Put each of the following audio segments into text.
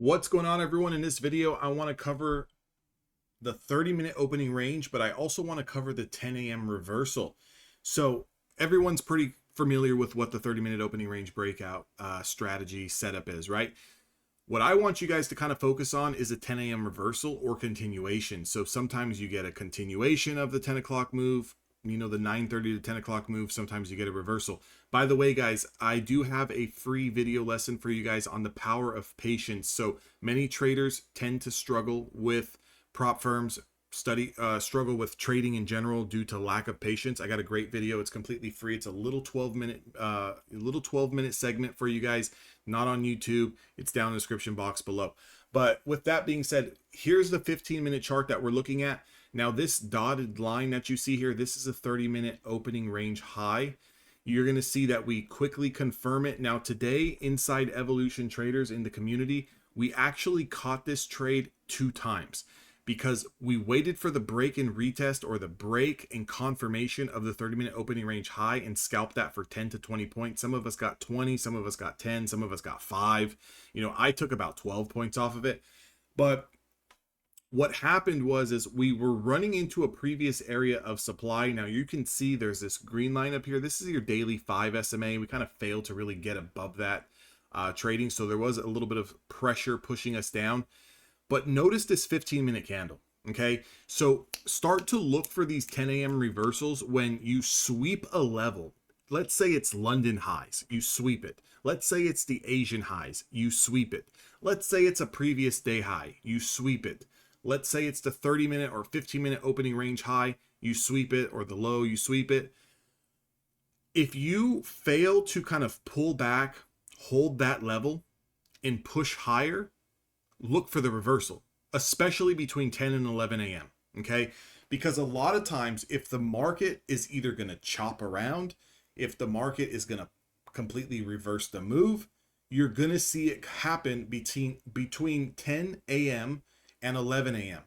What's going on, everyone? In this video, I want to cover the 30-minute opening range, but I also want to cover the 10 a.m. reversal. So everyone's pretty familiar with what the 30-minute opening range breakout strategy setup is, right? What I want you guys to kind of focus on is a 10 a.m. reversal or continuation. So sometimes you get a continuation of the 10 o'clock move, the 9:30 to 10 o'clock move. Sometimes you get a reversal. By the way, guys, I do have a free video lesson for you guys on the power of patience. So many traders tend to struggle with prop firms, struggle with trading in general due to lack of patience. I got a great video. It's completely free. It's a little 12-minute segment for you guys, not on YouTube. It's down in the description box below. But with that being said, here's the 15-minute chart that we're looking at. Now, this dotted line that you see here, this is a 30-minute opening range high. You're going to see that we quickly confirm it. Now, today, inside Evolution Traders in the community, we actually caught this trade 2 times because we waited for the break and retest, or the break and confirmation of the 30-minute opening range high, and scalped that for 10 to 20 points. Some of us got 20, some of us got 10, some of us got 5. I took about 12 points off of it. But what happened is we were running into a previous area of supply. Now you can see there's this green line up here. This is your daily 5 SMA. We kind of failed to really get above that trading. So there was a little bit of pressure pushing us down. But notice this 15-minute candle. Okay, so start to look for these 10 a.m. reversals when you sweep a level. Let's say it's London highs, you sweep it. Let's say it's the Asian highs, you sweep it. Let's say it's a previous day high, you sweep it. Let's say it's the 30-minute or 15-minute opening range high, you sweep it, or the low, you sweep it. If you fail to kind of pull back, hold that level, and push higher, look for the reversal, especially between 10 and 11 a.m. Okay, because a lot of times, if the market is either going to chop around, if the market is going to completely reverse the move, you're going to see it happen between 10 a.m. and 11 a.m.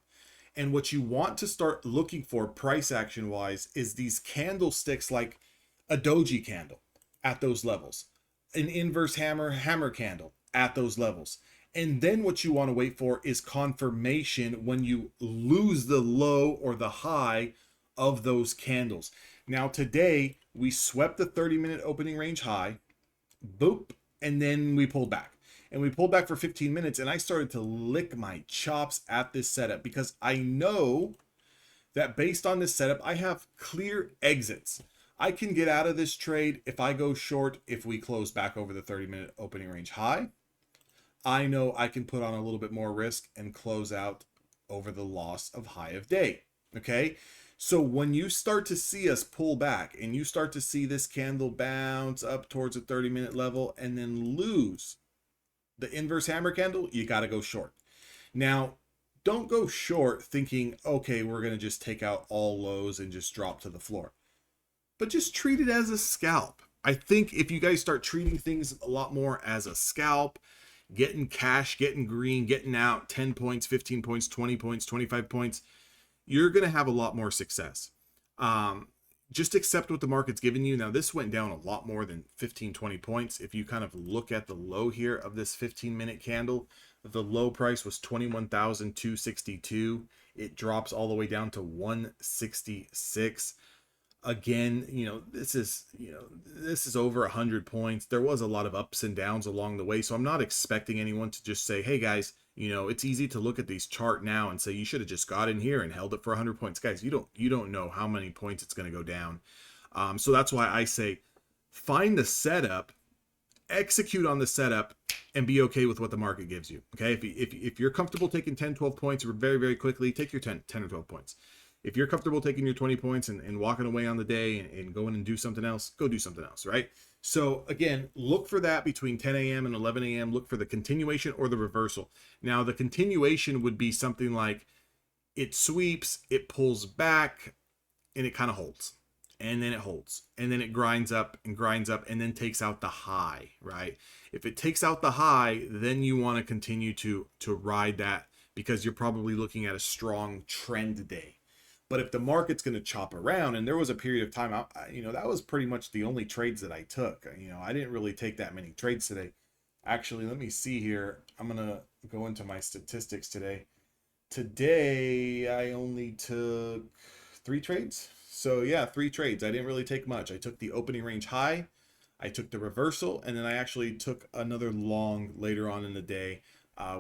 And what you want to start looking for price action wise is these candlesticks, like a doji candle at those levels, an inverse hammer candle at those levels. And then what you want to wait for is confirmation when you lose the low or the high of those candles. Now today we swept the 30-minute opening range high, boop, and then we pulled back. And we pulled back for 15 minutes, and I started to lick my chops at this setup because I know that based on this setup, I have clear exits. I can get out of this trade if I go short if we close back over the 30-minute opening range high. I know I can put on a little bit more risk and close out over the loss of high of day. Okay, so when you start to see us pull back and you start to see this candle bounce up towards a 30-minute level and then lose the inverse hammer candle, you got to go short. Now, don't go short thinking, okay, we're going to just take out all lows and just drop to the floor, but just treat it as a scalp. I think if you guys start treating things a lot more as a scalp, getting cash, getting green, getting out 10 points, 15 points, 20 points, 25 points, you're going to have a lot more success. Just accept what the market's giving you. Now, this went down a lot more than 15, 20 points. If you kind of look at the low here of this 15-minute candle, the low price was 21,262. It drops all the way down to 166. Again, this is over 100 points. There was a lot of ups and downs along the way, so I'm not expecting anyone to just say, hey guys, it's easy to look at these chart now and say you should have just got in here and held it for 100 points. Guys, you don't know how many points it's going to go down. So that's why I say find the setup, execute on the setup, and be okay with what the market gives you. Okay, if you're comfortable taking 10, 12 points very, very quickly, take your 10 or 12 points. If you're comfortable taking your 20 points and walking away on the day and going and do something else, go do something else, right? So again, look for that between 10 a.m. and 11 a.m. Look for the continuation or the reversal. Now, the continuation would be something like it sweeps, it pulls back, and it kind of holds. And then it holds. And then it grinds up, and then takes out the high, right? If it takes out the high, then you want to continue to ride that because you're probably looking at a strong trend day. But if the market's going to chop around, and there was a period of time, that was pretty much the only trades that I took. I didn't really take that many trades today. Actually, let me see here. I'm going to go into my statistics today. Today, I only took 3 trades. So yeah, 3 trades. I didn't really take much. I took the opening range high, I took the reversal, and then I actually took another long later on in the day.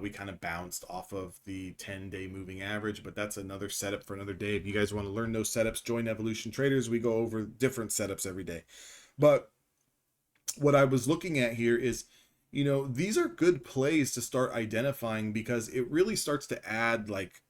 We kind of bounced off of the 10-day moving average, but that's another setup for another day. If you guys want to learn those setups, join Evolution Traders. We go over different setups every day. But what I was looking at here is, these are good plays to start identifying, because it really starts to add like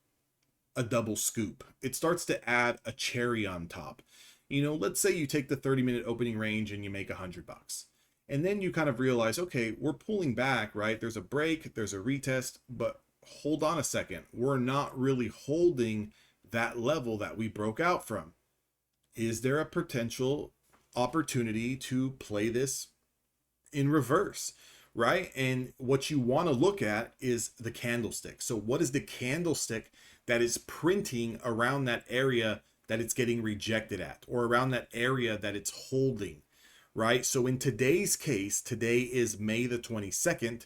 a double scoop. It starts to add a cherry on top. Let's say you take the 30-minute opening range and you make $100. And then you kind of realize, okay, we're pulling back, right? There's a break, there's a retest, but hold on a second. We're not really holding that level that we broke out from. Is there a potential opportunity to play this in reverse, right? And what you want to look at is the candlestick. So what is the candlestick that is printing around that area that it's getting rejected at, or around that area that it's holding, right? So in today's case, today is May the 22nd.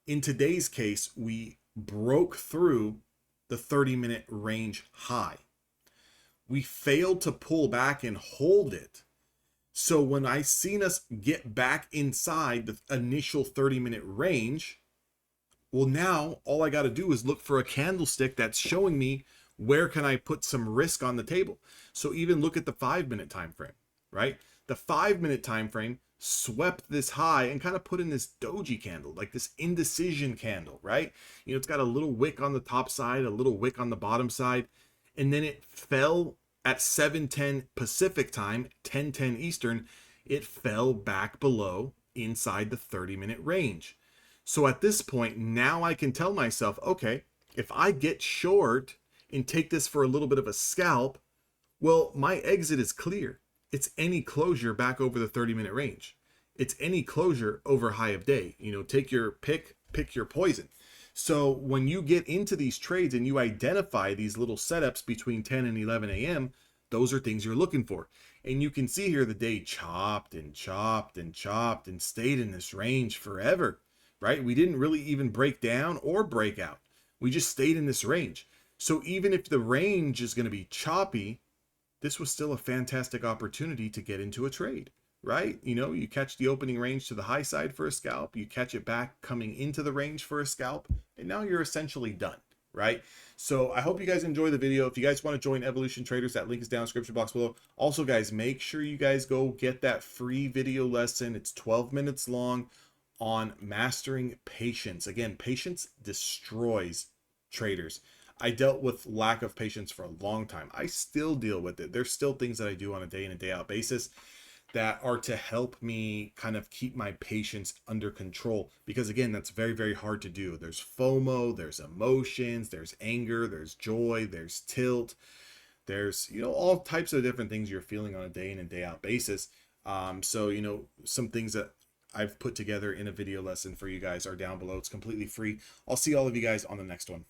In today's case, we broke through the 30-minute range high. We failed to pull back and hold it. So when I seen us get back inside the initial 30-minute range, well, now all I got to do is look for a candlestick that's showing me where can I put some risk on the table. So even look at the 5-minute time frame, right? The 5-minute time frame swept this high and kind of put in this doji candle, like this indecision candle, right? It's got a little wick on the top side, a little wick on the bottom side, and then it fell at 7:10 Pacific time, 10:10 Eastern. It fell back below inside the 30-minute range. So at this point, now I can tell myself, okay, if I get short and take this for a little bit of a scalp, well, my exit is clear. It's any closure back over the 30-minute range. It's any closure over high of day. Take your pick your poison. So when you get into these trades and you identify these little setups between 10 and 11 a.m., those are things you're looking for. And you can see here the day chopped and chopped and chopped and stayed in this range forever, right? We didn't really even break down or break out. We just stayed in this range. So even if the range is going to be choppy, this was still a fantastic opportunity to get into a trade, right? You catch the opening range to the high side for a scalp, you catch it back coming into the range for a scalp, and now you're essentially done, right? So I hope you guys enjoy the video. If you guys want to join Evolution Traders, that link is down in the description box below. Also, guys, make sure you guys go get that free video lesson. It's 12 minutes long on mastering patience. Again, patience destroys traders. I dealt with lack of patience for a long time. I still deal with it. There's still things that I do on a day in and day out basis that are to help me kind of keep my patience under control, because again, that's very, very hard to do. There's FOMO, there's emotions, there's anger, there's joy, there's tilt, there's, all types of different things you're feeling on a day in and day out basis. So, some things that I've put together in a video lesson for you guys are down below. It's completely free. I'll see all of you guys on the next one.